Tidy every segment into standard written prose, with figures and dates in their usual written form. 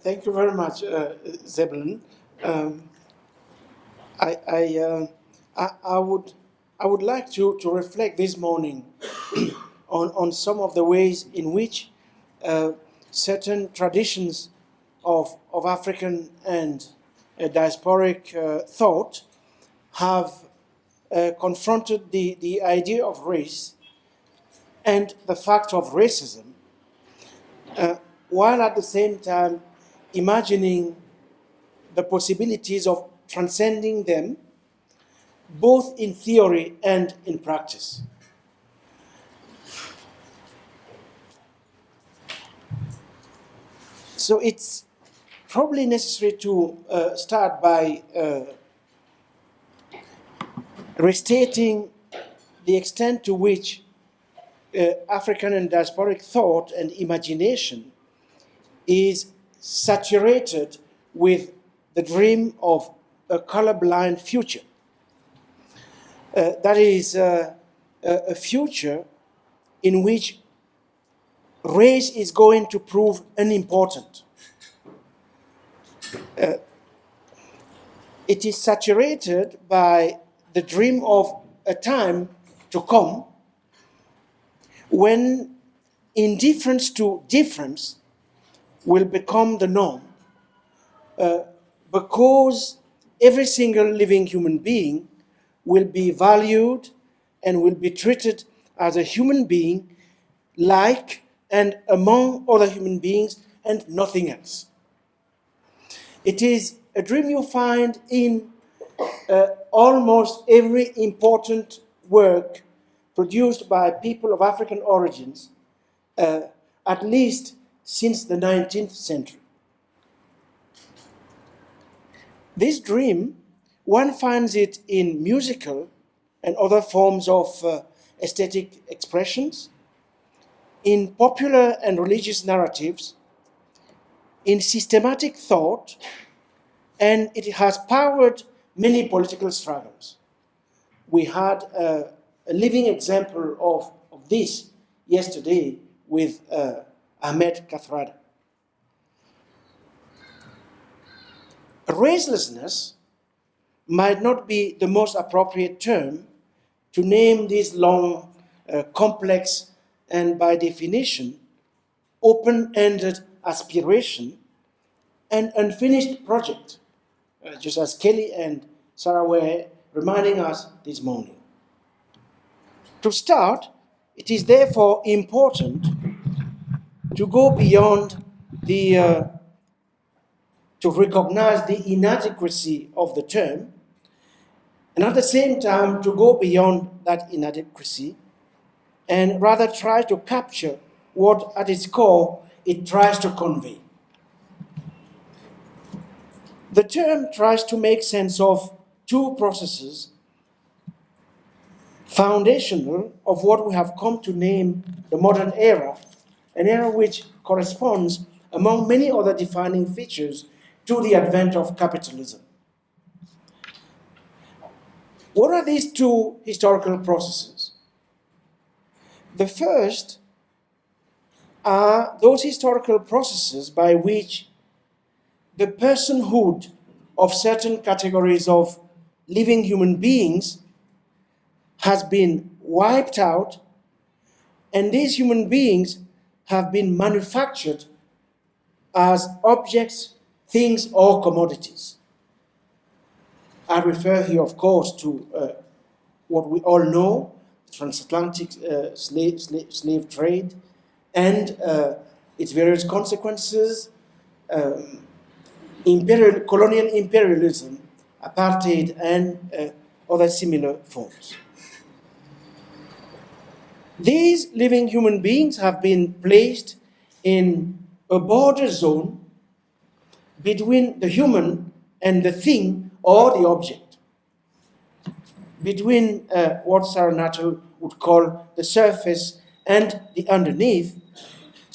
Thank you very much, Zebulon. Um, I, I, uh, I would like to reflect this morning on some of the ways in which uh, certain traditions of African and diasporic thought have confronted the idea of race and the fact of racism, while at the same time imagining the possibilities of transcending them, both in theory and in practice. So it's probably necessary to start by restating the extent to which African and diasporic thought and imagination is saturated with the dream of a colorblind future. That is a future in which race is going to prove unimportant. It is saturated by the dream of a time to come when indifference to difference will become the norm, because every single living human being will be valued and will be treated as a human being like and among other human beings and nothing else. It is a dream you find in almost every important work produced by people of African origins, at least since the 19th century. This dream, one finds it in musical and other forms of aesthetic expressions, in popular and religious narratives, in systematic thought, and it has powered many political struggles. We had a living example of this yesterday with Ahmed Kathrada. Racelessness might not be the most appropriate term to name this long, complex, and by definition, open-ended aspiration and unfinished project, just as Kelly and Sarah were reminding us this morning. To start, it is therefore important to go beyond to recognize the inadequacy of the term, and at the same time to go beyond that inadequacy and rather try to capture what at its core it tries to convey. The term tries to make sense of two processes foundational of what we have come to name the modern era, an era which corresponds, among many other defining features, to the advent of capitalism. What are these two historical processes? The first are those historical processes by which the personhood of certain categories of living human beings has been wiped out, and these human beings have been manufactured as objects, things, or commodities. I refer here, of course, to what we all know, transatlantic slave trade, and its various consequences, colonial imperialism, apartheid, and other similar forms. These living human beings have been placed in a border zone between the human and the thing or the object, between what Sarah Nuttall would call the surface and the underneath,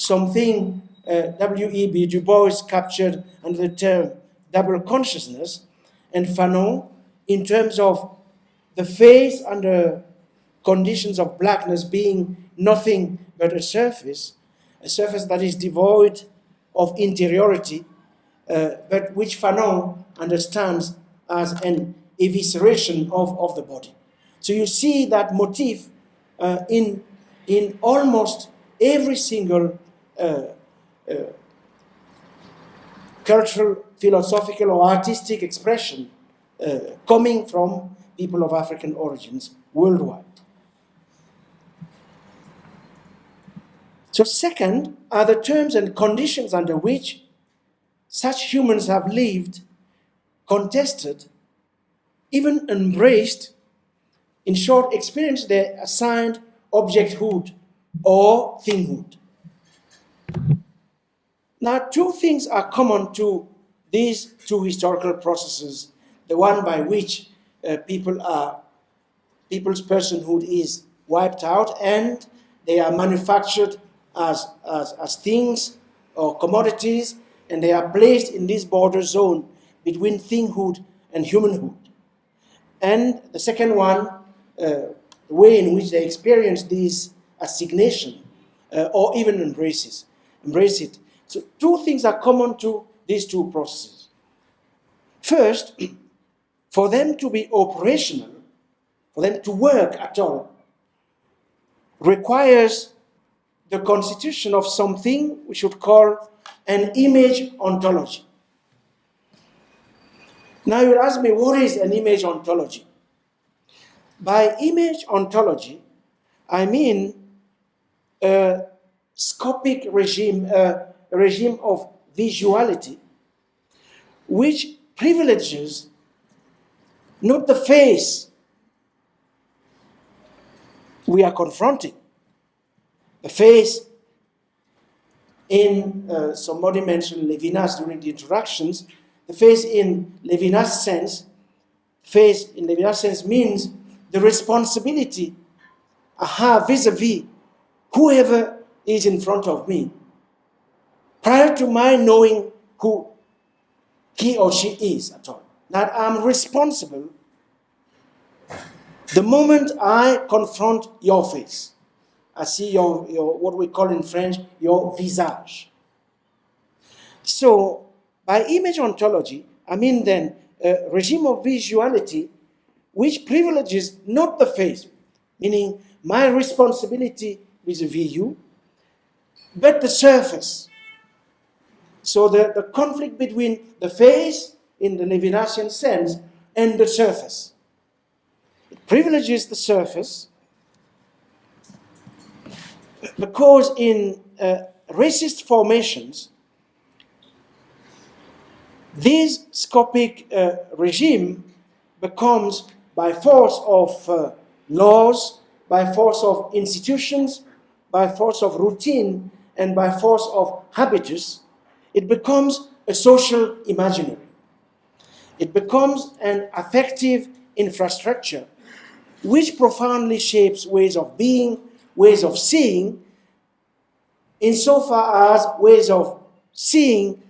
something W.E.B. Du Bois captured under the term double consciousness, and Fanon in terms of the face under conditions of blackness being nothing but a surface that is devoid of interiority, but which Fanon understands as an evisceration of the body. So you see that motif in almost every single cultural, philosophical, or artistic expression coming from people of African origins worldwide. So second are the terms and conditions under which such humans have lived, contested, even embraced, in short, experienced their assigned objecthood or thinghood. Now, two things are common to these two historical processes, the one by which people's personhood is wiped out and they are manufactured as things or commodities, and they are placed in this border zone between thinghood and humanhood. And the second one, the way in which they experience this assignation or even embrace it. So two things are common to these two processes. First, for them to be operational, for them to work at all, requires the constitution of something we should call an image ontology. Now you'll ask me, what is an image ontology? By image ontology, I mean a scopic regime, a regime of visuality, which privileges not the face we are confronting. The face in, somebody mentioned Levinas during the introductions, the face in Levinas' sense means the responsibility I have vis-a-vis whoever is in front of me, prior to my knowing who he or she is at all. That I'm responsible the moment I confront your face. I see your what we call in French, your visage. So, by image ontology, I mean then a regime of visuality which privileges not the face, meaning my responsibility vis-a-vis you, but the surface. So the conflict between the face, in the Levinasian sense, and the surface. It privileges the surface because in racist formations, this scopic regime becomes, by force of laws, by force of institutions, by force of routine, and by force of habitus, it becomes a social imaginary. It becomes an affective infrastructure which profoundly shapes ways of being, ways of seeing, insofar as ways of seeing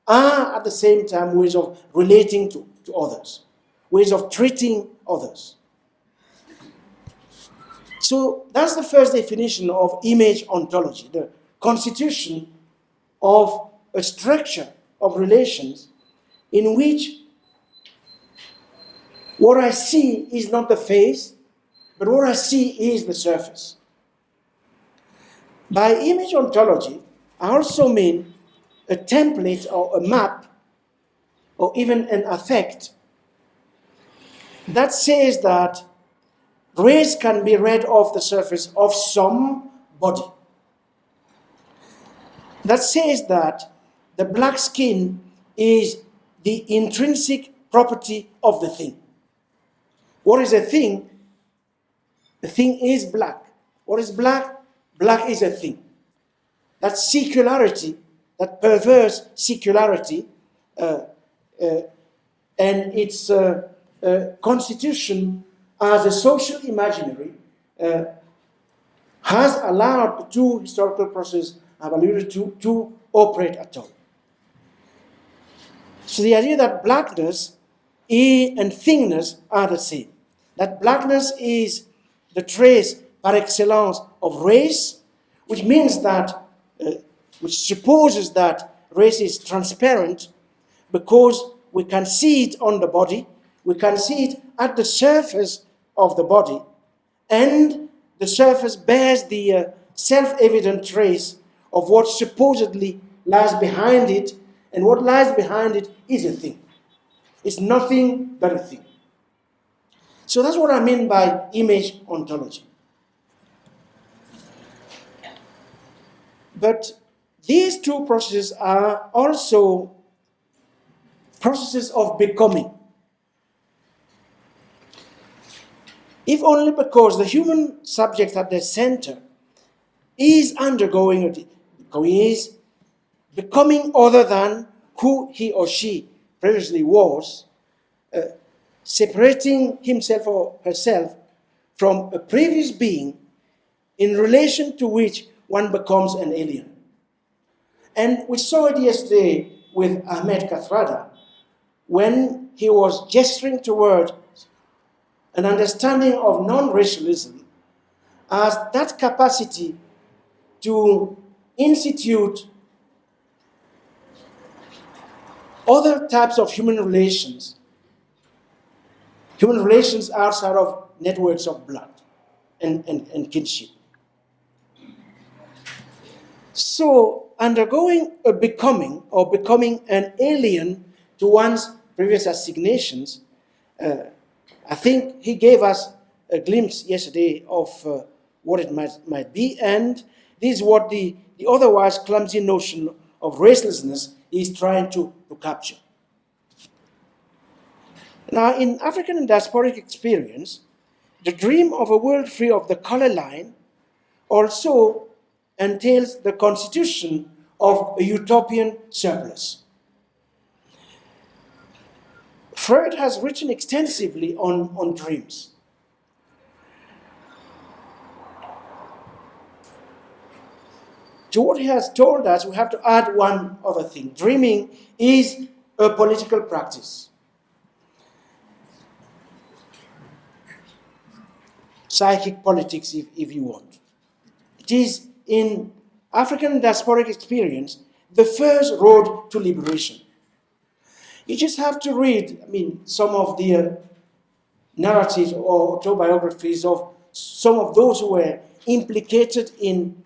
are at the same time ways of relating to others, ways of treating others. So that's the first definition of image ontology, the constitution of a structure of relations in which what I see is not the face, but what I see is the surface. By image ontology, I also mean a template or a map or even an affect that says that race can be read off the surface of some body. That says that the black skin is the intrinsic property of the thing. What is a thing? The thing is black. What is black? Black is a thing. That secularity, that perverse secularity, and its constitution as a social imaginary has allowed the two historical processes I've alluded to operate at all. So the idea that blackness and thinness are the same. That blackness is the trace par excellence of race, which means that, which supposes that race is transparent because we can see it on the body, we can see it at the surface of the body, and the surface bears the self-evident trace of what supposedly lies behind it, and what lies behind it is a thing. It's nothing but a thing. So that's what I mean by image ontology. But these two processes are also processes of becoming. If only because the human subject at the center is undergoing, is becoming other than who he or she previously was, separating himself or herself from a previous being in relation to which one becomes an alien. And we saw it yesterday with Ahmed Kathrada when he was gesturing toward an understanding of non-racialism as that capacity to institute other types of human relations outside of networks of blood and kinship. So, undergoing a becoming, or becoming an alien to one's previous assignations, I think he gave us a glimpse yesterday of what it might be, and this is what the otherwise clumsy notion of racelessness is trying to capture. Now, in African and diasporic experience, the dream of a world free of the color line also entails the constitution of a utopian surplus. Freud has written extensively on dreams. To what he has told us, we have to add one other thing. Dreaming is a political practice. Psychic politics, if you want. It is, in African diasporic experience, the first road to liberation. You just have to read, some of the narratives or autobiographies of some of those who were implicated in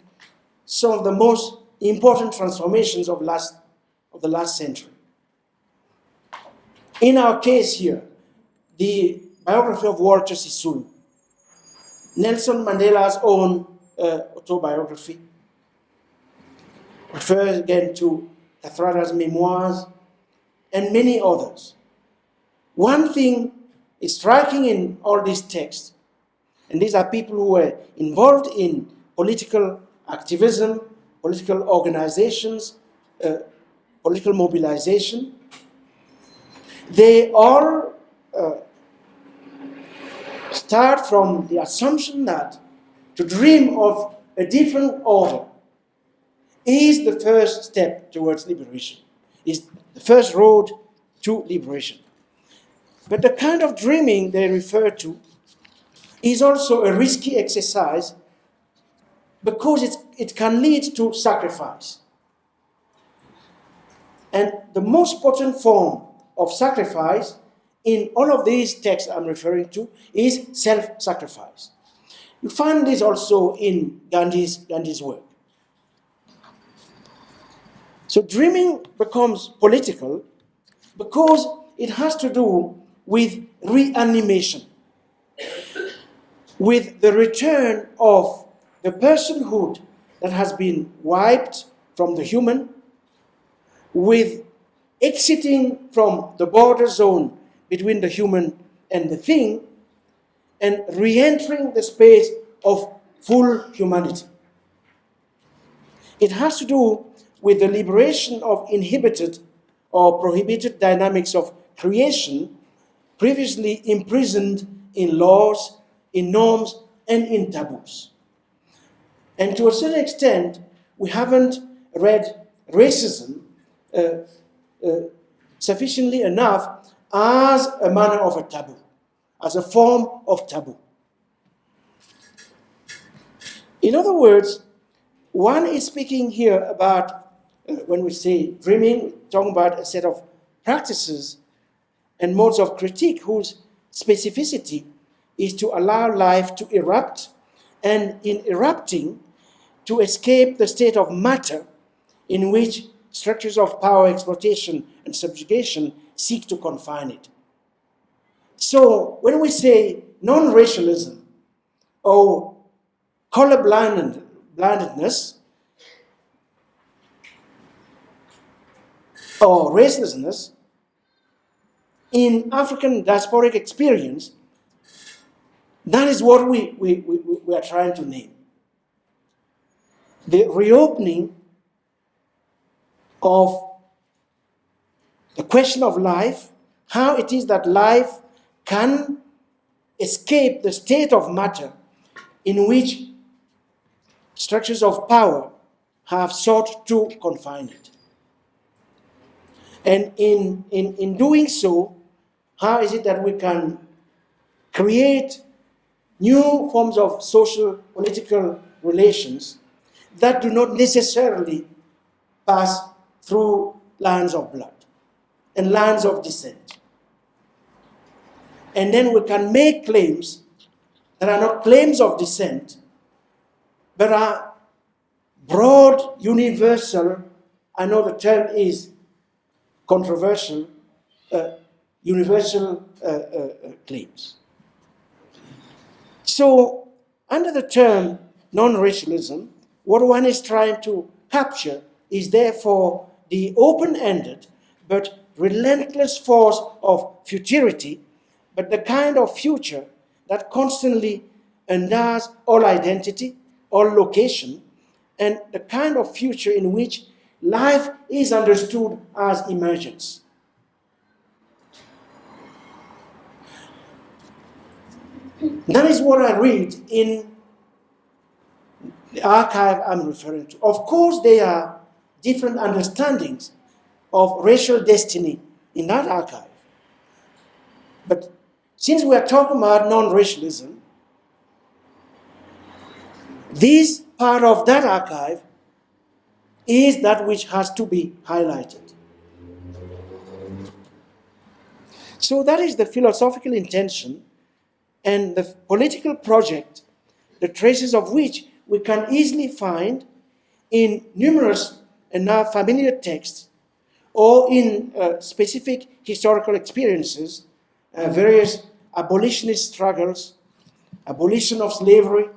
some of the most important transformations of the last century. In our case here, the biography of Walter Sisulu, Nelson Mandela's own autobiography, refers again to Kathrada's memoirs, and many others. One thing is striking in all these texts, and these are people who were involved in political activism, political organizations, political mobilization. They all start from the assumption that to dream of a different order is the first step towards liberation, is the first road to liberation. But the kind of dreaming they refer to is also a risky exercise because it can lead to sacrifice. And the most potent form of sacrifice in all of these texts I'm referring to is self-sacrifice. You find this also in Gandhi's work. So dreaming becomes political because it has to do with reanimation, with the return of the personhood that has been wiped from the human, with exiting from the border zone between the human and the thing, and re-entering the space of full humanity. It has to do with the liberation of inhibited or prohibited dynamics of creation previously imprisoned in laws, in norms, and in taboos. And to a certain extent, we haven't read racism sufficiently enough as a manner of a taboo, as a form of taboo. In other words, one is speaking here about, when we say dreaming, talking about a set of practices and modes of critique whose specificity is to allow life to erupt, and in erupting, to escape the state of matter in which structures of power, exploitation, and subjugation seek to confine it. So when we say non-racialism or colorblindness or racelessness, in African diasporic experience, that is what we are trying to name. The reopening of the question of life, how it is that life can escape the state of matter in which structures of power have sought to confine it. And in doing so, how is it that we can create new forms of social, political relations that do not necessarily pass through lines of blood and lines of descent? And then we can make claims that are not claims of descent, but are broad, universal, I know the term is controversial, universal claims. So, under the term non-racialism, what one is trying to capture is therefore the open-ended but relentless force of futurity, but the kind of future that constantly endows all identity, all location, and the kind of future in which life is understood as emergence. That is what I read in the archive I'm referring to. Of course, there are different understandings of racial destiny in that archive. But since we are talking about non-racialism, this part of that archive is that which has to be highlighted. So that is the philosophical intention and the political project, the traces of which we can easily find in numerous and now familiar texts or in specific historical experiences, various abolitionist struggles, abolition of slavery,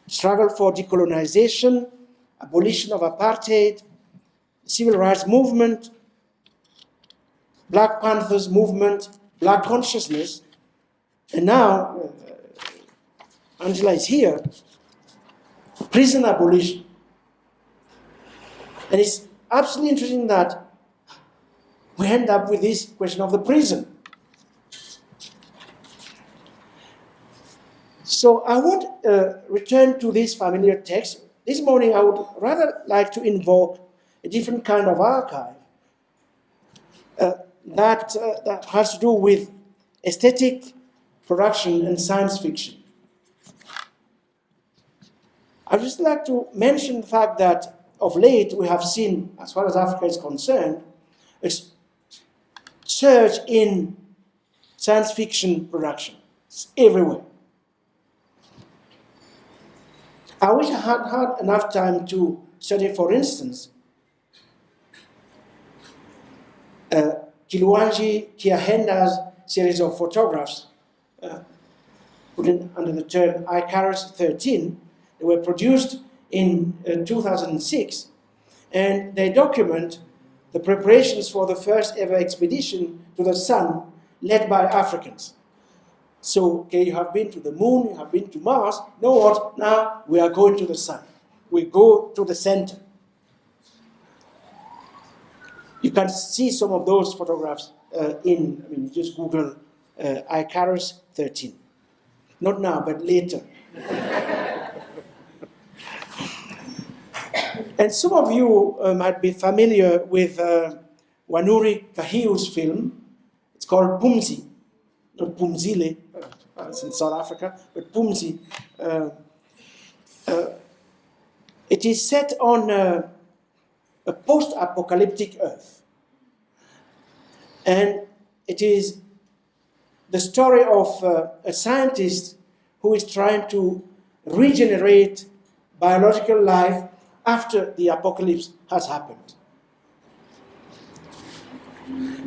struggle for decolonization, abolition of apartheid, civil rights movement, Black Panthers movement, Black consciousness, and now, Angela is here, prison abolition. And it's absolutely interesting that we end up with this question of the prison. So I won't return to this familiar text. This morning I would rather like to invoke a different kind of archive that has to do with aesthetic production and science fiction. I'd just like to mention the fact that of late we have seen, as far as Africa is concerned, a surge in science fiction production. It's everywhere. I wish I had had enough time to study, for instance, Kiluanji Kiahenda's series of photographs put in under the term Icarus 13. They were produced in 2006, and they document the preparations for the first ever expedition to the sun led by Africans. So, okay, you have been to the moon, you have been to Mars. You know what? Now we are going to the sun. We go to the center. You can see some of those photographs just Google Icarus 13. Not now, but later. And some of you might be familiar with Wanuri Kahiu's film. It's called Pumzi, not Pumzile, it's in South Africa, but Pumzi. It is set on a post-apocalyptic Earth. And it is the story of a scientist who is trying to regenerate biological life after the apocalypse has happened.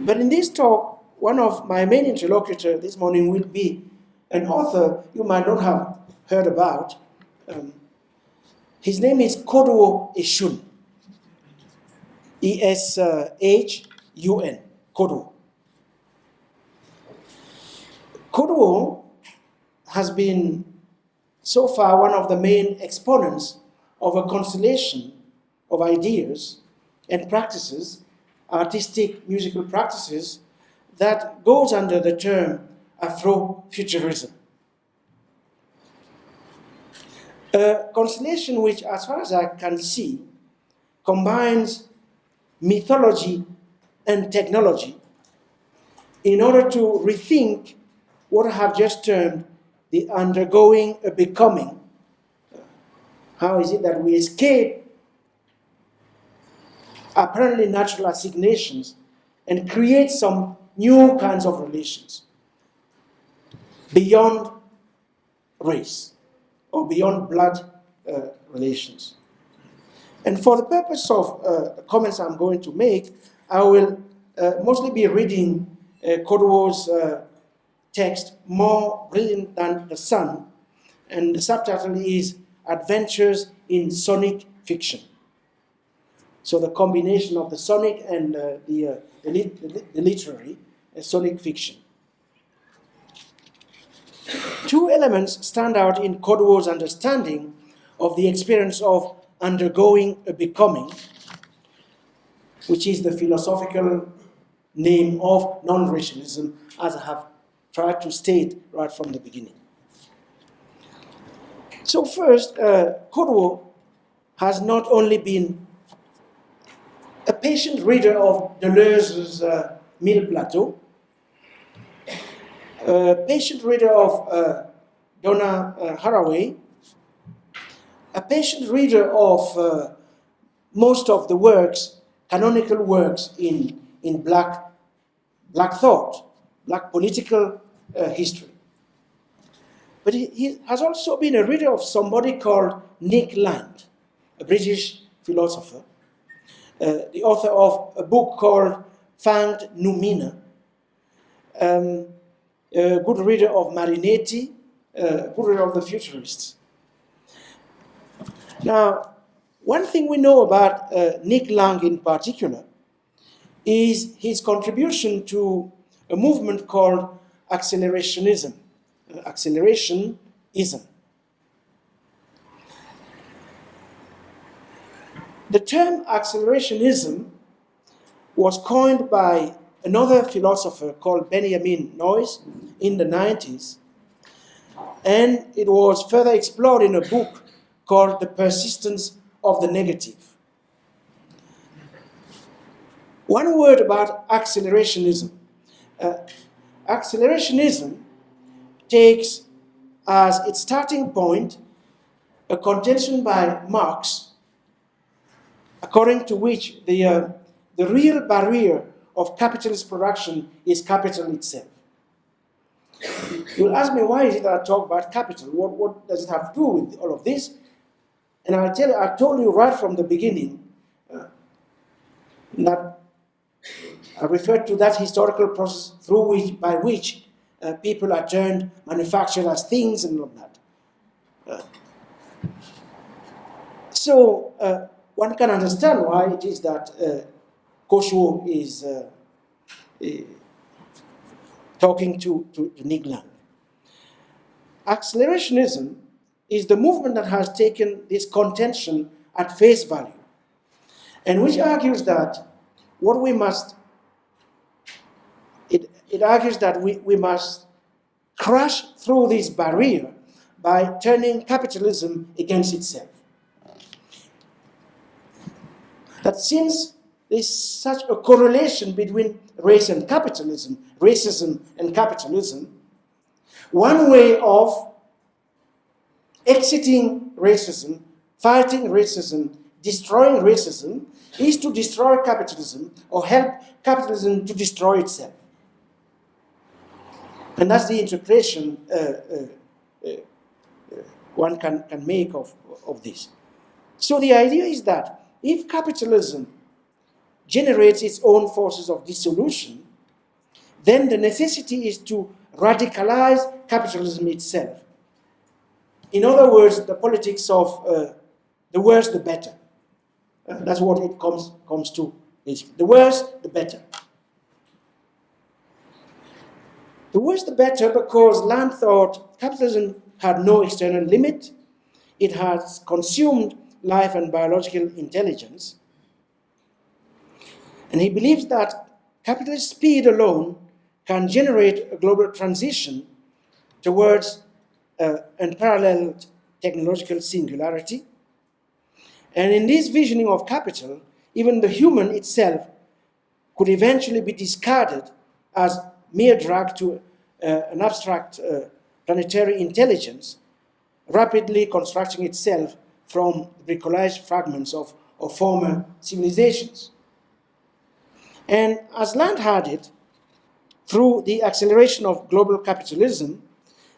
But in this talk, one of my main interlocutors this morning will be an author you might not have heard about. His name is Koduo Eshun. E-S-H-U-N. Koduo. Koduo has been so far one of the main exponents of a constellation of ideas and practices, artistic musical practices, that goes under the term Afrofuturism. A constellation which, as far as I can see, combines mythology and technology in order to rethink what I have just termed the undergoing a becoming. How is it that we escape apparently natural assignations and create some new kinds of relations beyond race or beyond blood relations? And for the purpose of the comments I'm going to make, I will mostly be reading Koduo's text, More Brilliant Than the Sun, and the subtitle is Adventures in Sonic Fiction. So the combination of the sonic and the literary sonic fiction. Two elements stand out in Koduo's understanding of the experience of undergoing a becoming, which is the philosophical name of non-racialism, as I have tried to state right from the beginning. So first, Koduo has not only been a patient reader of Deleuze's Mille Plateaux, a patient reader of Donna Haraway, a patient reader of most of the works, canonical works in black thought, black political history. But he has also been a reader of somebody called Nick Land, a British philosopher, the author of a book called Fanged Noumena, a good reader of Marinetti, a good reader of the Futurists. Now, one thing we know about Nick Lang in particular is his contribution to a movement called accelerationism. Accelerationism. The term accelerationism was coined by another philosopher called Benjamin Noyes in the 90s, and it was further explored in a book called The Persistence of the Negative. One word about accelerationism. Accelerationism takes as its starting point a contention by Marx, according to which the real barrier of capitalist production is capital itself. You'll ask me, why is it that I talk about capital? What does it have to do with all of this? And I'll tell you, I told you right from the beginning that I referred to that historical process by which people are turned, manufactured as things and all that. So one can understand why it is that Koduo is talking to Nick Land. Accelerationism is the movement that has taken this contention at face value, and which argues that what we must, it argues that we must crash through this barrier by turning capitalism against itself. that since there's such a correlation between race and capitalism, racism and capitalism, one way of exiting racism, fighting racism, destroying racism, is to destroy capitalism or help capitalism to destroy itself. And that's the interpretation one can make of this. So the idea is that if capitalism generates its own forces of dissolution, then the necessity is to radicalize capitalism itself. In other words, the politics of the worse the better. That's what it comes to. The worse the better. The worse the better because Land thought capitalism had no external limit. It has consumed life and biological intelligence. And he believes that capitalist speed alone can generate a global transition towards unparalleled technological singularity. And in this visioning of capital, even the human itself could eventually be discarded as mere drag to an abstract planetary intelligence, rapidly constructing itself from bricolage fragments of former civilizations. And as Land had it, through the acceleration of global capitalism,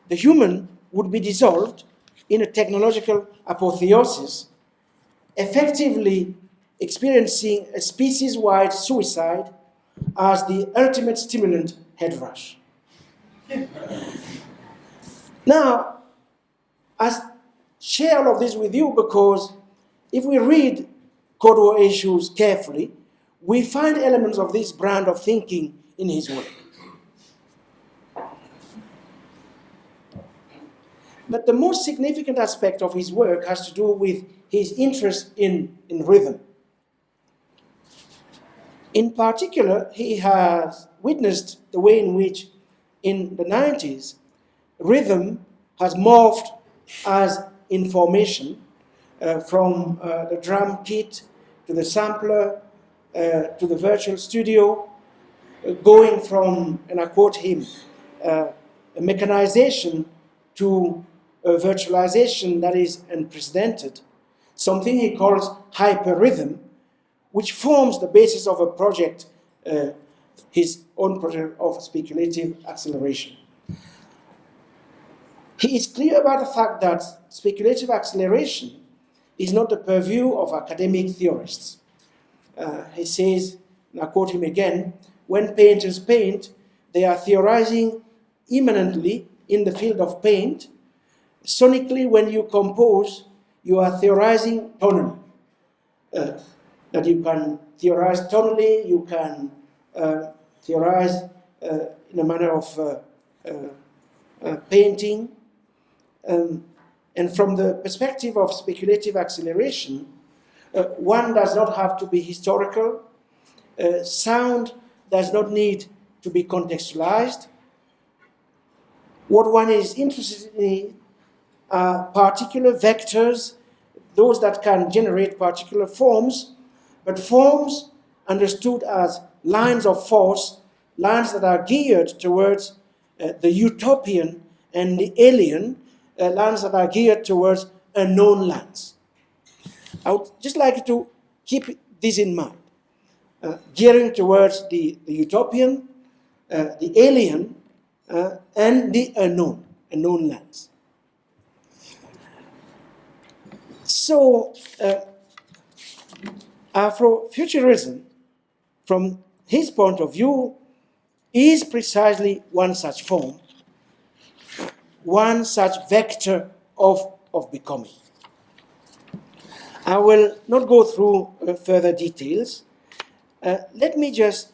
the human would be dissolved in a technological apotheosis, effectively experiencing a species-wide suicide as the ultimate stimulant head rush. Now, I share all of this with you because if we read Cold War issues carefully, we find elements of this brand of thinking in his work. But the most significant aspect of his work has to do with his interest in rhythm. In particular, he has witnessed the way in which, in the 90s, rhythm has morphed as information from the drum kit to the sampler to the virtual studio, going from, and I quote him, a mechanization to a virtualization that is unprecedented, something he calls hyperrhythm, which forms the basis of a project, his own project of speculative acceleration. He is clear about the fact that speculative acceleration is not the purview of academic theorists. He says, and I quote him again, when painters paint, they are theorizing immanently in the field of paint. Sonically, when you compose, you are theorizing tonally. That you can theorize tonally, you can theorize in a manner of painting. And from the perspective of speculative acceleration, one does not have to be historical. Sound does not need to be contextualized. What one is interested in are particular vectors, those that can generate particular forms, but forms understood as lines of force, lines that are geared towards the utopian and the alien, lines that are geared towards unknown lands. I would just like to keep this in mind. Gearing towards the utopian, the alien, and the unknown lands. So, Afrofuturism, from his point of view, is precisely one such form, one such vector of becoming. I will not go through further details. Let me just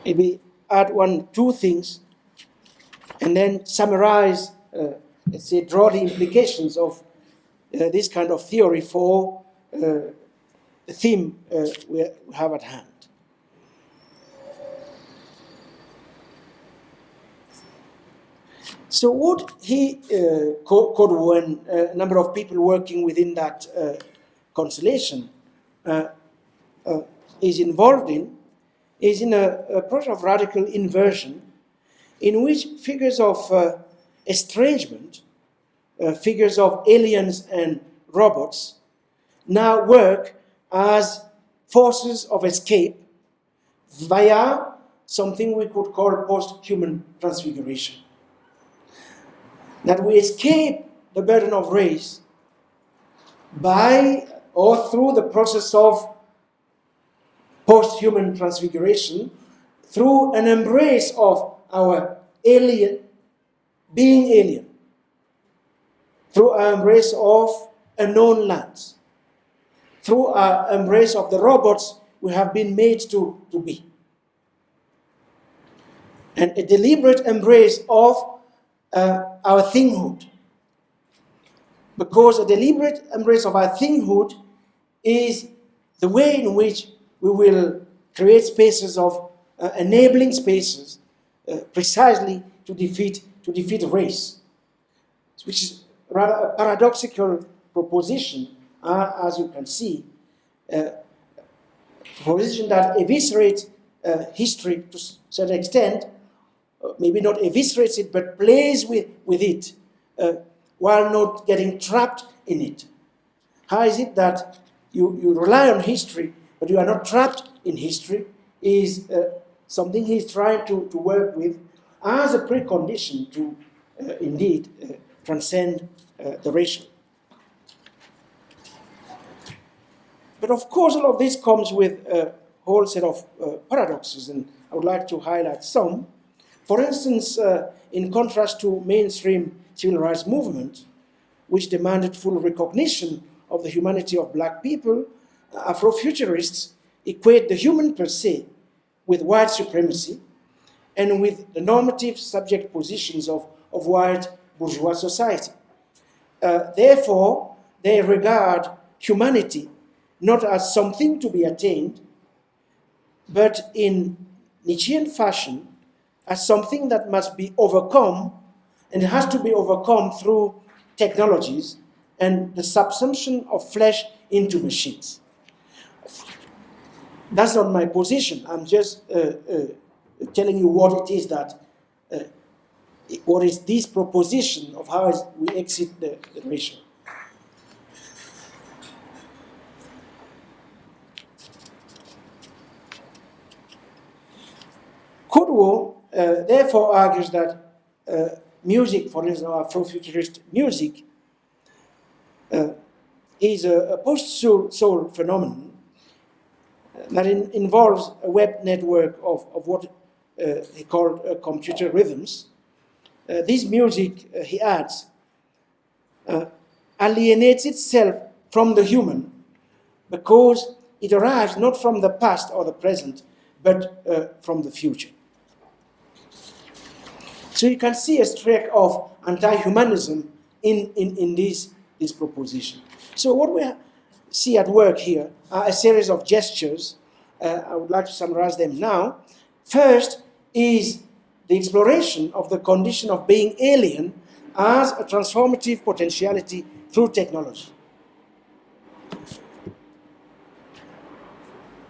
maybe add two things and then summarize, let's say, draw the implications of this kind of theory for the theme we have at hand. So what he, Kodwo, and a number of people working within that constellation is involved in is in a process of radical inversion in which figures of estrangement, figures of aliens and robots, now work as forces of escape via something we could call post-human transfiguration. That we escape the burden of race by or through the process of post-human transfiguration, through an embrace of our alien, being alien, through our embrace of unknown lands, through our embrace of the robots we have been made to be, and a deliberate embrace of our thinghood. Because a deliberate embrace of our thinghood is the way in which we will create spaces of enabling spaces precisely to defeat race, which is rather a paradoxical proposition, as you can see, a proposition that eviscerates history to a certain extent, maybe not eviscerates it, but plays with it, while not getting trapped in it. How is it that you rely on history, but you are not trapped in history, is something he's trying to work with as a precondition to indeed transcend the racial. But of course, all of this comes with a whole set of paradoxes, and I would like to highlight some. For instance, in contrast to mainstream civil rights movement, which demanded full recognition of the humanity of black people, Afrofuturists equate the human per se with white supremacy and with the normative subject positions of white bourgeois society. Therefore, they regard humanity not as something to be attained, but in Nietzschean fashion, as something that must be overcome, and it has to be overcome through technologies and the subsumption of flesh into machines. That's not my position. I'm just telling you what it is that, what is this proposition of how we exit the racial. Kudwo therefore argues that music, for instance, Afrofuturist music, is a post-soul phenomenon that involves a web network of what he called computer rhythms. This music, he adds, alienates itself from the human because it arrives not from the past or the present, but from the future. So you can see a streak of anti-humanism in this proposition. So what we see at work here are a series of gestures. I would like to summarize them now. First is the exploration of the condition of being alien as a transformative potentiality through technology.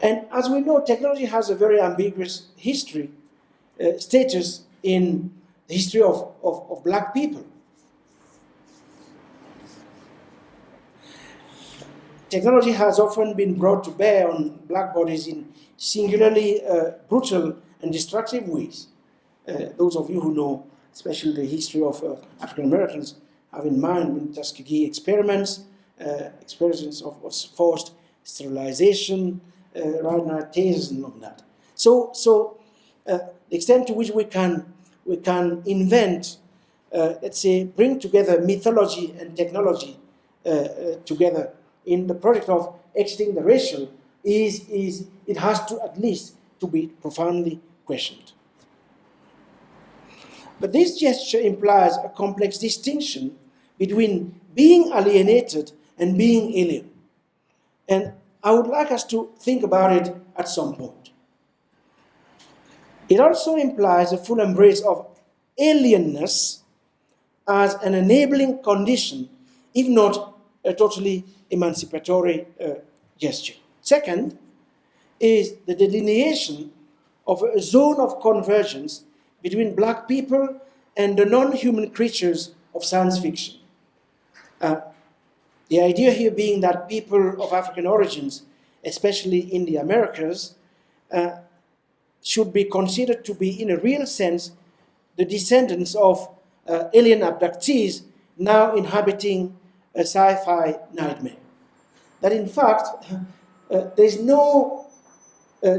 And as we know, technology has a very ambiguous history, status in the history of black people. Technology has often been brought to bear on black bodies in singularly brutal and destructive ways. Those of you who know, especially the history of African Americans, have in mind the Tuskegee experiments, experiences of forced sterilization, Reinhard tasers and all that. So the extent to which we can invent, let's say, bring together mythology and technology together in the project of exiting the racial is it has to at least to be profoundly questioned. But this gesture implies a complex distinction between being alienated and being alien. And I would like us to think about it at some point. It also implies a full embrace of alienness as an enabling condition, if not a totally emancipatory gesture. Second is the delineation of a zone of convergence between black people and the non-human creatures of science fiction. The idea here being that people of African origins, especially in the Americas, should be considered to be, in a real sense, the descendants of alien abductees now inhabiting a sci-fi nightmare. That in fact, there's no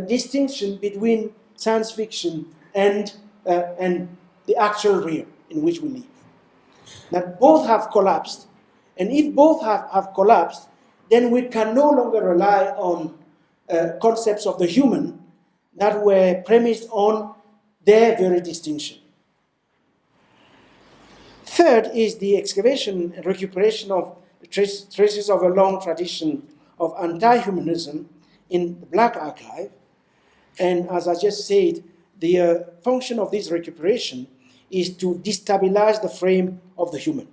distinction between science fiction and the actual real in which we live. That both have collapsed, and if both have collapsed, then we can no longer rely on concepts of the human that were premised on their very distinction. Third is the excavation and recuperation of the traces of a long tradition of anti-humanism in the Black Archive. And as I just said, the function of this recuperation is to destabilize the frame of the human.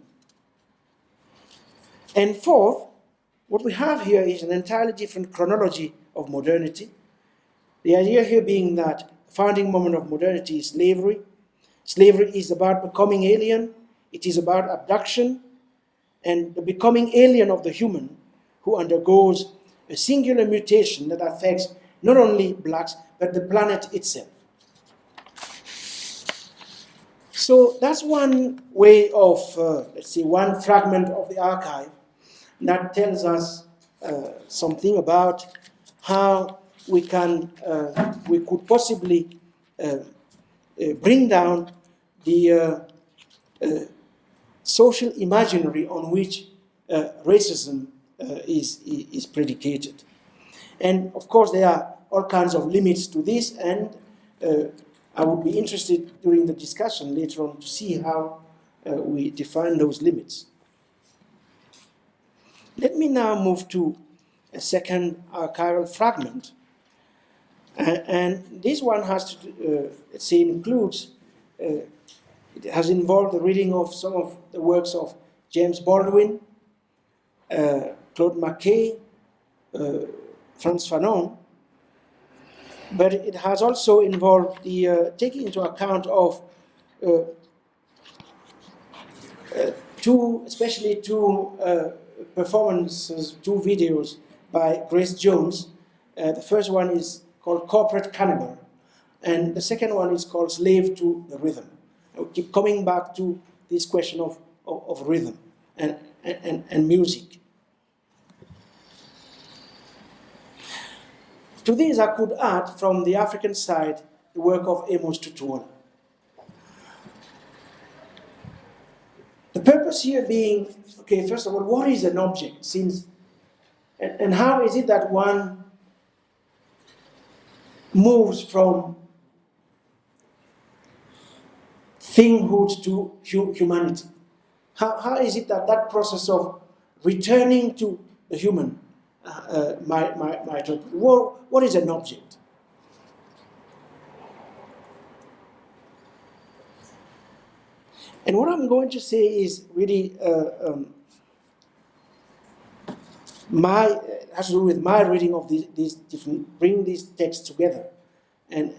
And fourth, what we have here is an entirely different chronology of modernity. The idea here being that the founding moment of modernity is slavery. Slavery is about becoming alien. It is about abduction and the becoming alien of the human who undergoes a singular mutation that affects not only blacks, but the planet itself. So that's one way of, let's say, one fragment of the archive that tells us something about how we could possibly bring down the social imaginary on which racism is predicated. And of course, there are all kinds of limits to this, and I would be interested during the discussion later on to see how we define those limits. Let me now move to a second archival fragment. And this one has to, let's say, includes, it has involved the reading of some of the works of James Baldwin, Claude McKay, Frantz Fanon, but it has also involved the taking into account of especially two performances, two videos by Grace Jones. The first one is called Corporate Cannibal, and the second one is called Slave to the Rhythm. I will keep coming back to this question of rhythm and music. To this, I could add from the African side the work of Amos Tutuola. The purpose here being, okay, first of all, what is an object? And how is it that one moves from thinghood to humanity? How is it that that process of returning to the human might occur? What is an object? And what I'm going to say is really has to do with my reading of these different, bringing these texts together, and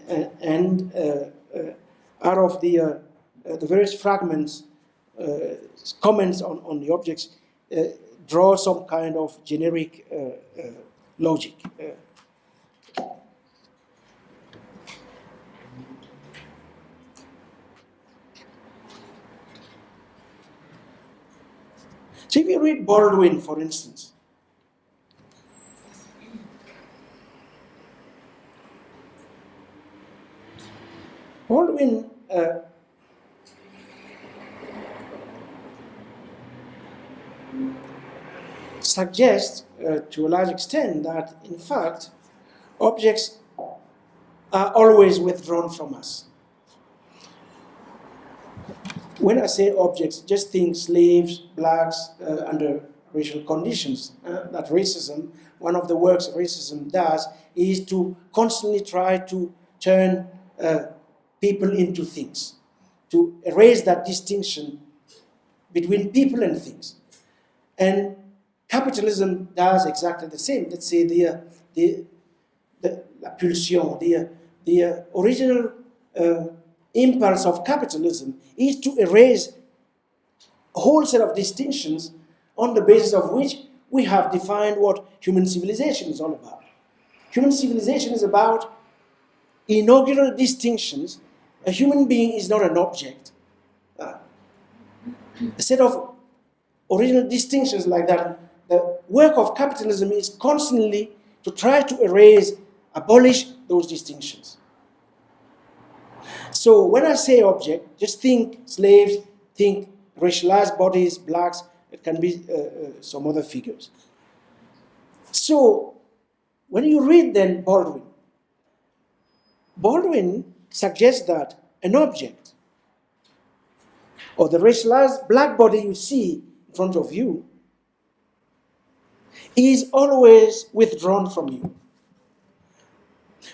out of the various fragments, comments on the objects, draw some kind of generic logic. So if you read Baldwin, for instance, Baldwin suggests to a large extent that, in fact, objects are always withdrawn from us. When I say objects, just think slaves, blacks, under racial conditions. That racism, one of the works racism does is to constantly try to turn people into things, to erase that distinction between people and things. And capitalism does exactly the same. Let's say the pulsion, the original impulse of capitalism is to erase a whole set of distinctions on the basis of which we have defined what human civilization is all about. Human civilization is about inaugural distinctions. A human being is not an object. A set of original distinctions like that. The work of capitalism is constantly to try to erase, abolish those distinctions. So when I say object, just think slaves, think racialized bodies, blacks, it can be some other figures. So when you read then Baldwin suggests that an object or the racialized black body you see in front of you is always withdrawn from you.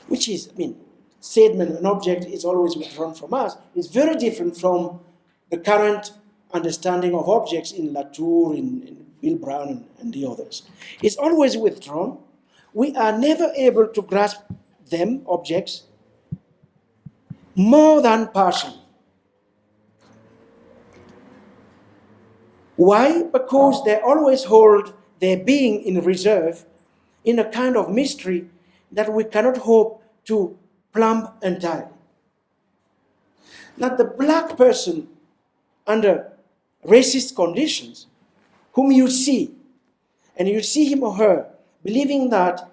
Which is, statement, an object is always withdrawn from us, is very different from the current understanding of objects in Latour, in Bill Brown, and the others. It's always withdrawn. We are never able to grasp them, objects, more than partially. Why? Because they always hold their being in reserve in a kind of mystery that we cannot hope to plumb entirely. That the black person under racist conditions, whom you see, and you see him or her believing that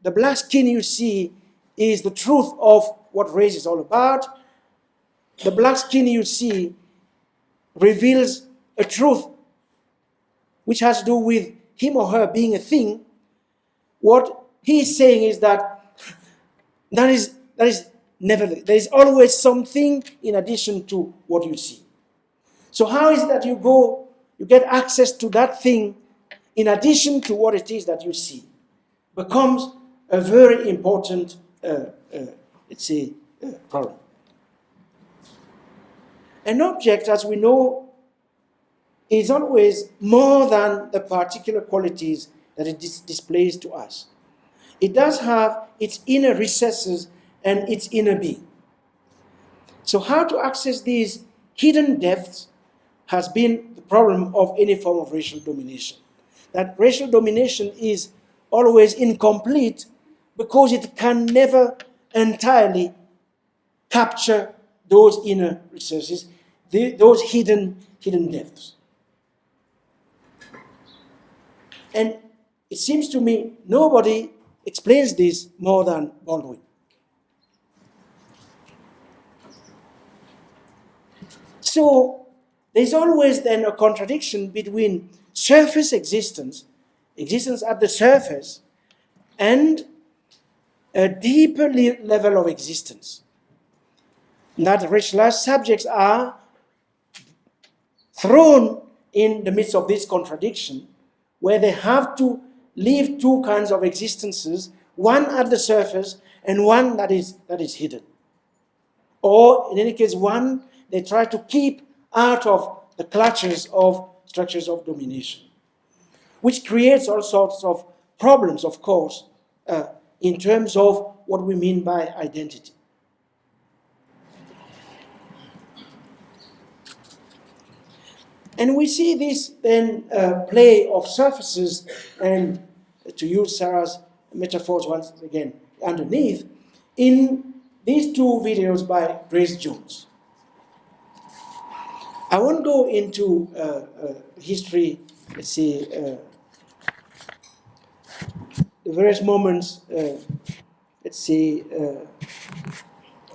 the black skin you see is the truth of what race is all about, the black skin you see reveals a truth which has to do with him or her being a thing. What he is saying is that there is always something in addition to what you see. So how is it that you get access to that thing in addition to what it is that you see? Becomes a very important, problem. An object, as we know, is always more than the particular qualities that it displays to us. It does have its inner recesses and its inner being. So how to access these hidden depths has been the problem of any form of racial domination. That racial domination is always incomplete because it can never entirely capture those inner recesses, those hidden depths. And it seems to me nobody explains this more than Baldwin. So there's always then a contradiction between surface existence at the surface, and a deeper level of existence. That racialized subjects are thrown in the midst of this contradiction, where they have to live two kinds of existences, one at the surface and one that is hidden. Or, in any case, one they try to keep out of the clutches of structures of domination, which creates all sorts of problems, of course, in terms of what we mean by identity. And we see this then play of surfaces, and to use Sarah's metaphors once again underneath, in these two videos by Grace Jones. I won't go into history, the various moments,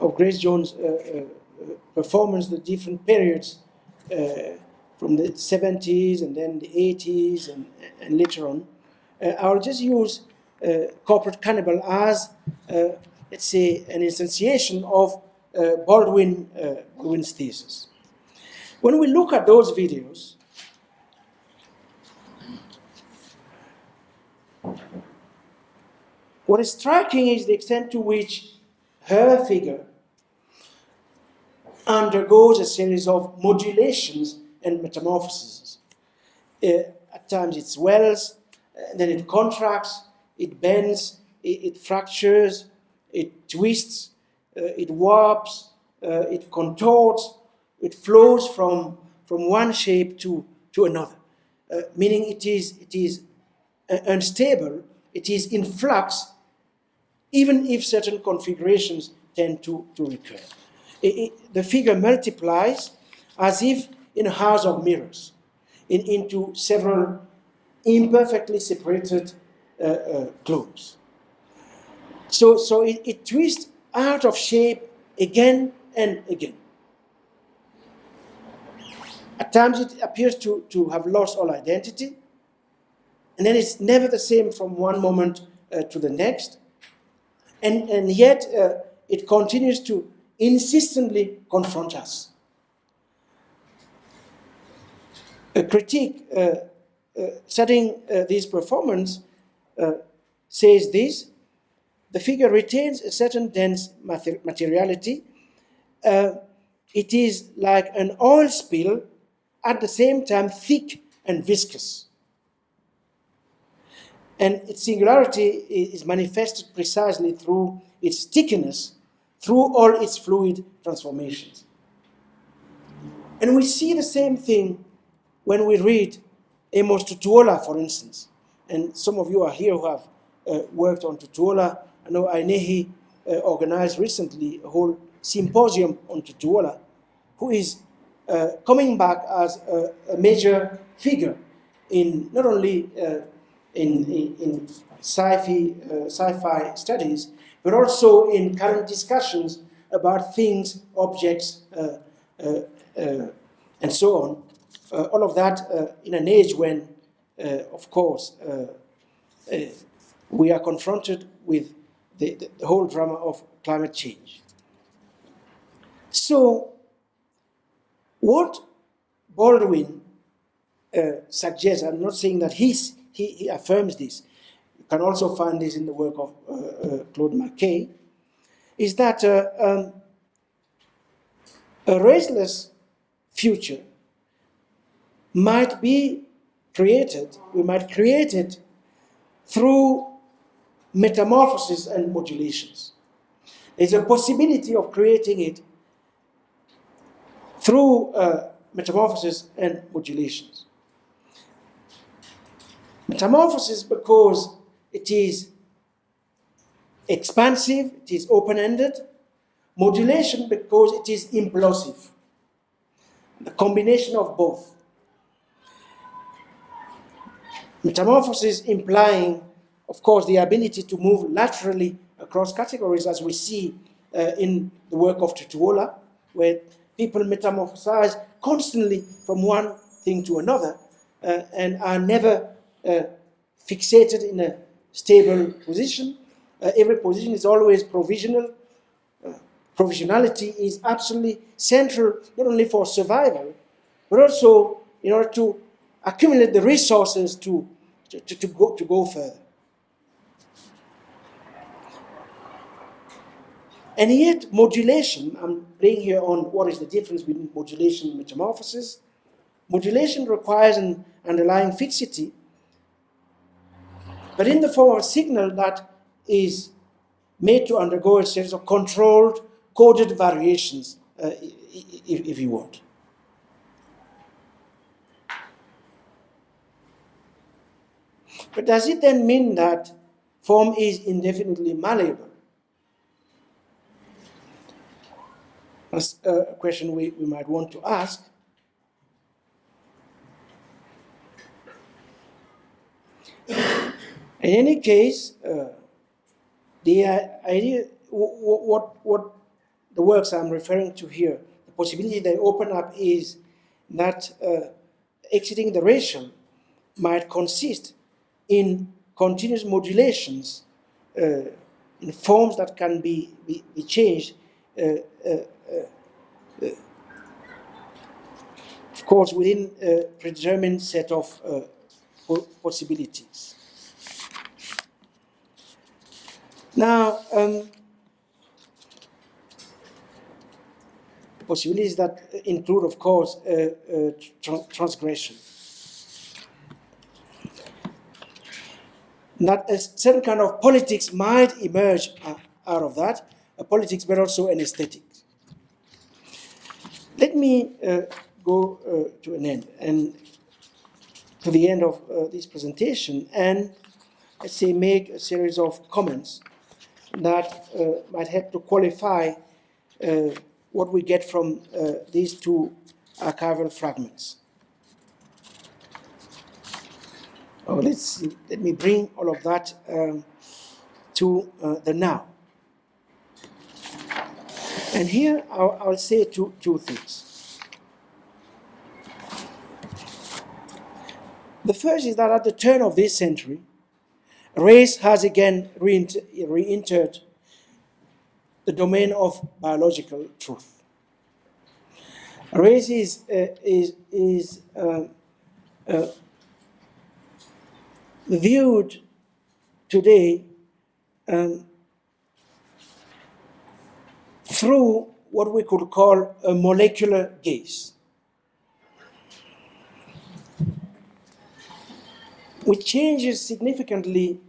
of Grace Jones' performance, the different periods from the 70s and then the 80s and later on. I'll just use corporate cannibal as, an instantiation of Baldwin's thesis. When we look at those videos, what is striking is the extent to which her figure undergoes a series of modulations and metamorphoses. At times it swells, then it contracts, it bends, it fractures, it twists, it warps, it contorts, it flows from one shape to another, meaning it is unstable, it is in flux, even if certain configurations tend to recur. The figure multiplies as if in a house of mirrors, into several imperfectly separated globes. So it twists out of shape again and again. At times it appears to have lost all identity, and then it's never the same from one moment to the next. And yet it continues to insistently confront us. A critique studying this performance says this: the figure retains a certain dense materiality. It is like an oil spill, at the same time thick and viscous. And its singularity is manifested precisely through its stickiness, through all its fluid transformations. And we see the same thing when we read Amos Tutuola, for instance. And some of you are here who have worked on Tutuola. I know Ainehi organized recently a whole symposium on Tutuola, who is coming back as a major figure in not only in sci-fi studies, but also in current discussions about things, objects, and so on. All of that in an age when, of course, we are confronted with the whole drama of climate change. So, what Baldwin suggests, I'm not saying that he affirms this, you can also find this in the work of Claude Mackay, is that a raceless future might be created, we might create it through metamorphosis and modulations. There's a possibility of creating it through metamorphosis and modulations. Metamorphosis because it is expansive, it is open-ended. Modulation because it is implosive. The combination of both. Metamorphosis implying, of course, the ability to move laterally across categories, as we see in the work of Tutuola, where people metamorphosize constantly from one thing to another and are never fixated in a stable position. Every position is always provisional. Provisionality is absolutely central, not only for survival, but also in order to accumulate the resources to go further. And yet, modulation, I'm playing here on what is the difference between modulation and metamorphosis. Modulation requires an underlying fixity, but in the form of a signal that is made to undergo a series of controlled, coded variations, if you want. But does it then mean that form is indefinitely malleable? That's a question we might want to ask. In any case, the idea, what the works I'm referring to here, the possibility they open up is that exiting the racial might consist in continuous modulations in forms that can be changed, of course, within a predetermined set of possibilities. Now, possibilities that include, of course, transgression. that a certain kind of politics might emerge out of that, a politics but also an aesthetic. Let me go to an end and to the end of this presentation and, let's say, make a series of comments that might help to qualify what we get from these two archival fragments. Oh, let me bring all of that to the now. And here I'll say two things. The first is that at the turn of this century, race has again re-entered the domain of biological truth. Race is viewed today through what we could call a molecular gaze, which changes significantly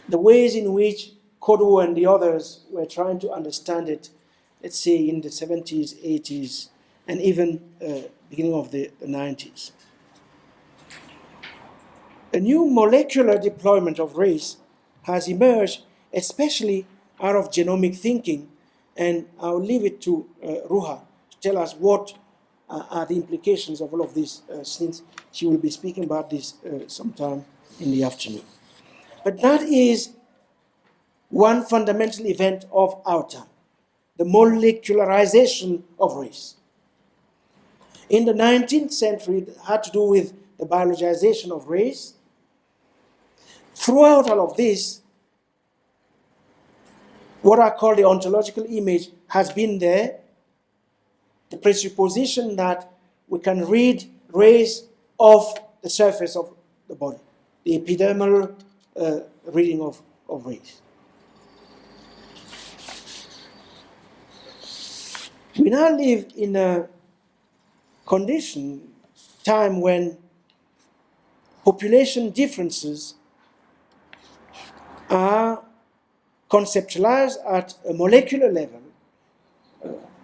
the ways in which Kodu and the others were trying to understand it, let's say in the 70s, 80s, and even beginning of the 90s. A new molecular deployment of race has emerged, especially out of genomic thinking, and I'll leave it to Ruha to tell us what are the implications of all of this, since she will be speaking about this sometime in the afternoon. But that is one fundamental event of our time, the molecularization of race. In the 19th century, it had to do with the biologization of race. Throughout all of this, what I call the ontological image has been there, the presupposition that we can read race off the surface of the body, the epidermal reading of race. We now live in a condition, time when population differences are conceptualized at a molecular level,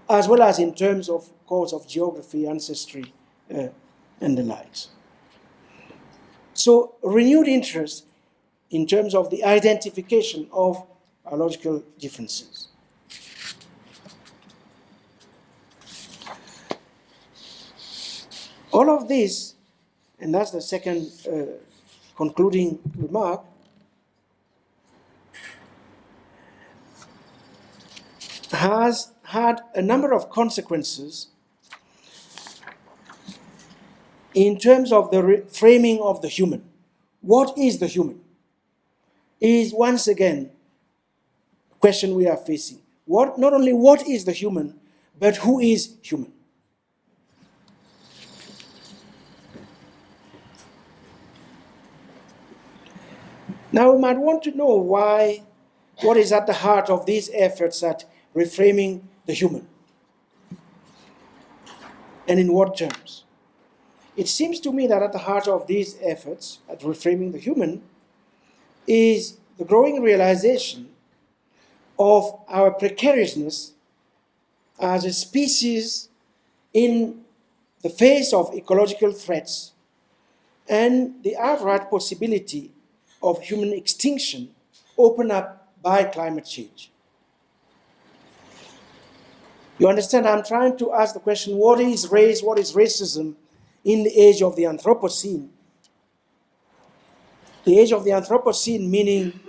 as well as in terms of course of geography, ancestry, and the likes. So renewed interest in terms of the identification of biological differences. All of this, and that's the second concluding remark, has had a number of consequences in terms of the framing of the human. What is the human? Is once again a question we are facing. Not only what is the human, but who is human? Now we might want to know what is at the heart of these efforts at reframing the human, and in what terms. It seems to me that at the heart of these efforts at reframing the human is the growing realization of our precariousness as a species in the face of ecological threats and the outright possibility of human extinction opened up by climate change. You understand, I'm trying to ask the question, what is race, what is racism in the age of the Anthropocene? The age of the Anthropocene meaning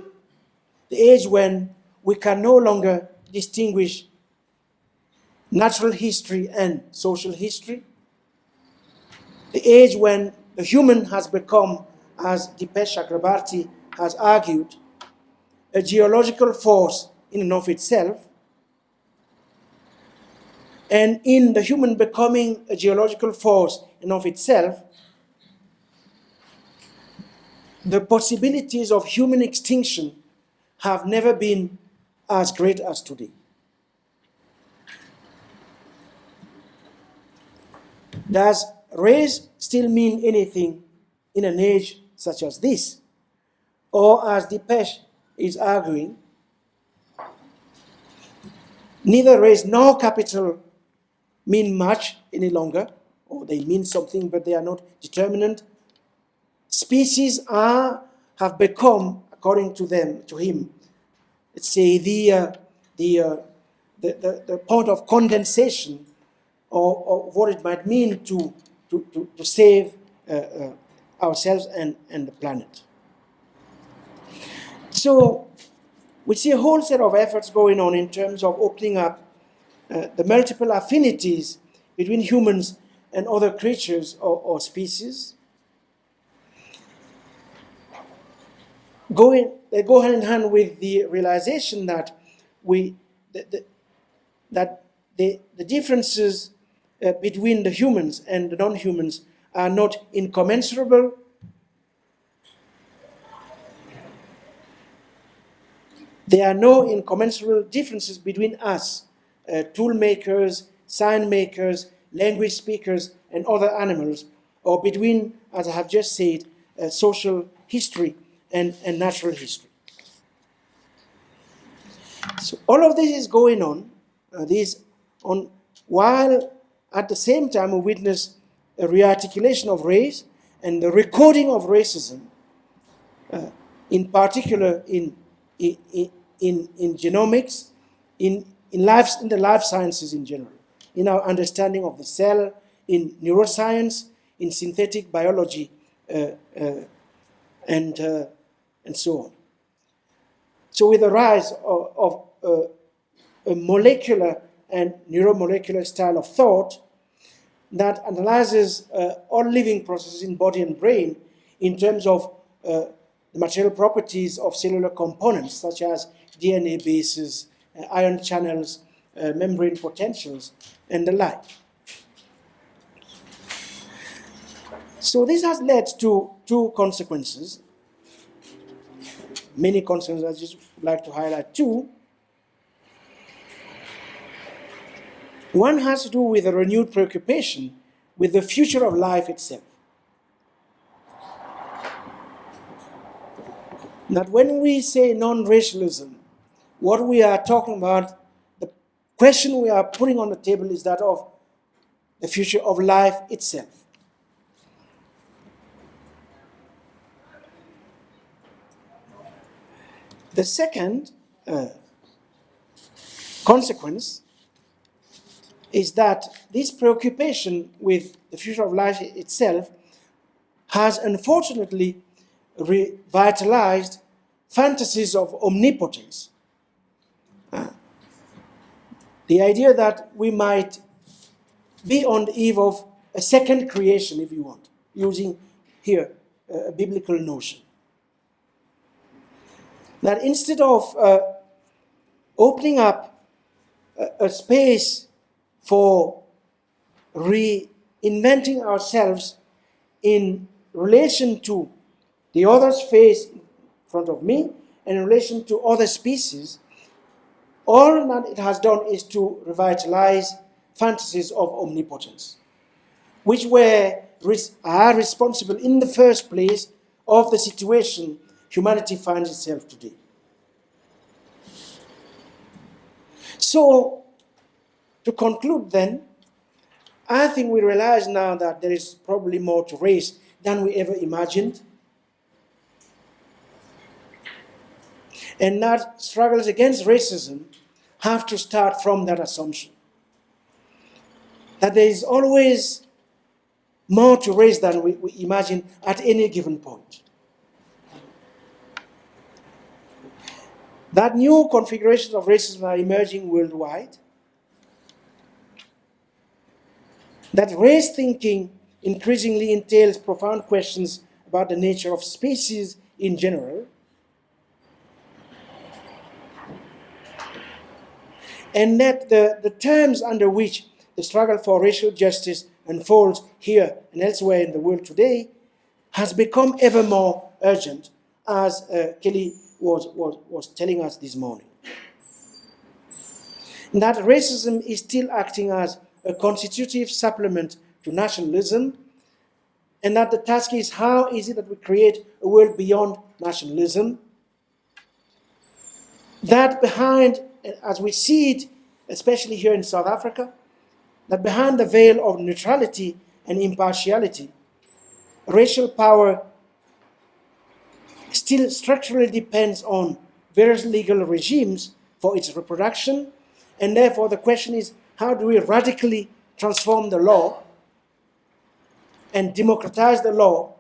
the age when we can no longer distinguish natural history and social history. The age when the human has become, as Dipesh Chakrabarty has argued, a geological force in and of itself. And in the human becoming a geological force in and of itself, the possibilities of human extinction have never been as great as today. Does race still mean anything in an age such as this. Or as Depeche is arguing, neither race nor capital mean much any longer, or they mean something, but they are not determinant. Species have become, according to him, let's say the point of condensation of what it might mean to save ourselves and the planet. So we see a whole set of efforts going on in terms of opening up the multiple affinities between humans and other creatures or species. They go hand in hand with the realization that the differences between the humans and the non-humans are not incommensurable. There are no incommensurable differences between us, tool makers, sign makers, language speakers, and other animals, or between, as I have just said, social history and natural history. So all of this is going on, while at the same time we witness a rearticulation of race and the recoding of racism, in particular in genomics, in the life sciences in general, in our understanding of the cell, in neuroscience, in synthetic biology, and so on. So with the rise of a molecular and neuromolecular style of thought that analyzes all living processes in body and brain in terms of the material properties of cellular components such as DNA bases, ion channels, membrane potentials, and the like. So this has led to two consequences, many consequences. I just would like to highlight two. One has to do with a renewed preoccupation with the future of life itself. That when we say non-racialism, what we are talking about, the question we are putting on the table is that of the future of life itself. The second consequence is that this preoccupation with the future of life itself has unfortunately revitalized fantasies of omnipotence. The idea that we might be on the eve of a second creation, if you want, using here a biblical notion. That instead of opening up a space for reinventing ourselves in relation to the other's face in front of me and in relation to other species, all that it has done is to revitalize fantasies of omnipotence, which are responsible in the first place of the situation humanity finds itself today. So, to conclude then, I think we realize now that there is probably more to race than we ever imagined. And that struggles against racism have to start from that assumption. That there is always more to race than we imagine at any given point. That new configurations of racism are emerging worldwide. That race thinking increasingly entails profound questions about the nature of species in general. And that the terms under which the struggle for racial justice unfolds here and elsewhere in the world today has become ever more urgent, as Kelly was telling us this morning. And that racism is still acting as a constitutive supplement to nationalism, and that the task is how is it that we create a world beyond nationalism, that behind, as we see it, especially here in South Africa, that behind the veil of neutrality and impartiality, racial power still structurally depends on various legal regimes for its reproduction, and therefore the question is, how do we radically transform the law and democratize the law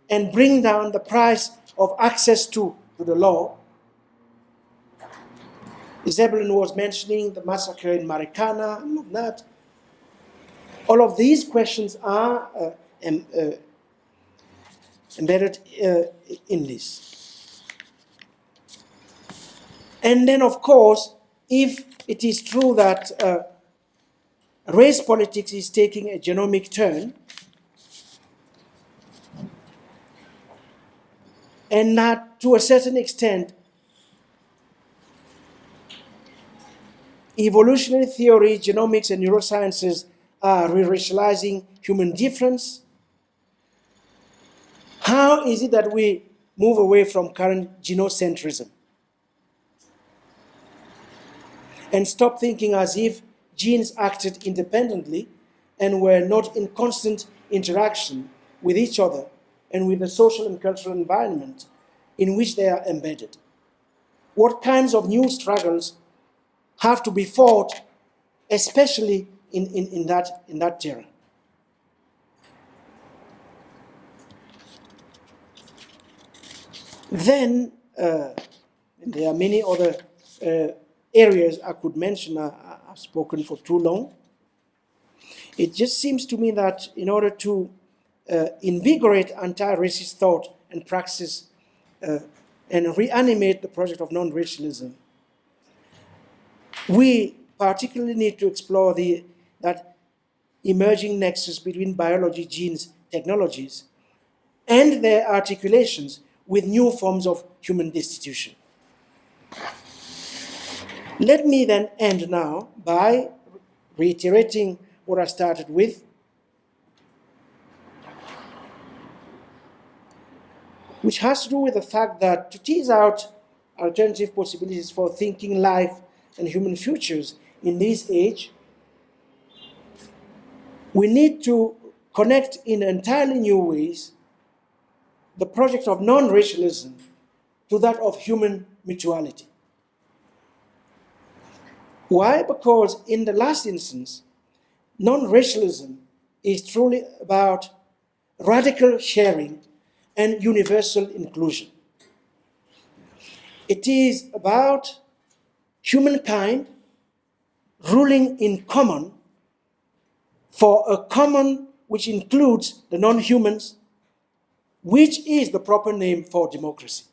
and bring down the price of access to the law? Zebulon was mentioning the massacre in Marikana, all of that. All of these questions are embedded in this. And then, of course, if it is true that race politics is taking a genomic turn, and that to a certain extent, evolutionary theory, genomics, and neurosciences are re-racializing human difference, how is it that we move away from current genocentrism and stop thinking as if genes acted independently and were not in constant interaction with each other and with the social and cultural environment in which they are embedded? What kinds of new struggles have to be fought, especially in that terrain? Then there are many other areas I could mention. I've spoken for too long. It just seems to me that in order to invigorate anti-racist thought and praxis and reanimate the project of non-racialism, we particularly need to explore that emerging nexus between biology, genes, technologies, and their articulations with new forms of human destitution. Let me then end now by reiterating what I started with, which has to do with the fact that to tease out alternative possibilities for thinking life and human futures in this age, we need to connect in entirely new ways the project of non-racialism to that of human mutuality. Why? Because in the last instance, non-racialism is truly about radical sharing and universal inclusion. It is about humankind ruling in common for a common which includes the non-humans, which is the proper name for democracy.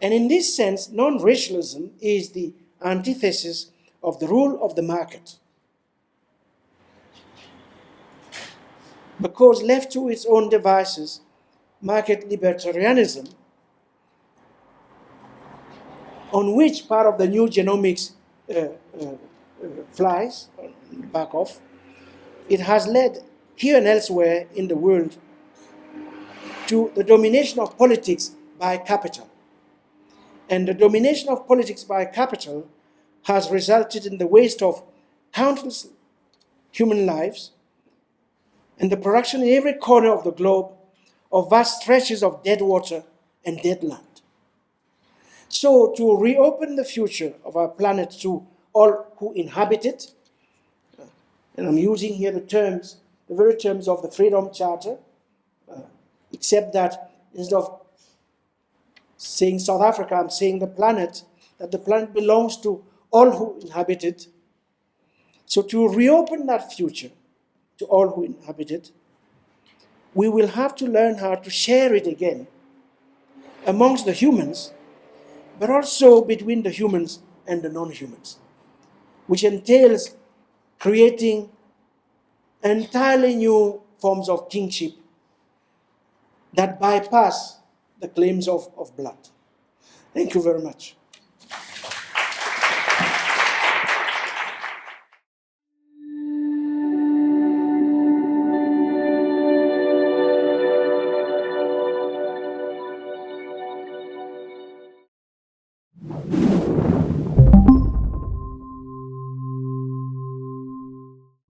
And in this sense, non-racialism is the antithesis of the rule of the market. Because left to its own devices, market libertarianism, on which part of the new genomics flies, back off, it has led here and elsewhere in the world to the domination of politics by capital. And the domination of politics by capital has resulted in the waste of countless human lives and the production in every corner of the globe of vast stretches of dead water and dead land. So to reopen the future of our planet to all who inhabit it, and I'm using here the very terms of the Freedom Charter, except that instead of saying South Africa, I'm saying the planet, that the planet belongs to all who inhabit it. So to reopen that future to all who inhabit it, we will have to learn how to share it again amongst the humans, but also between the humans and the non-humans, which entails creating entirely new forms of kingship that bypass the claims of blood. Thank you very much.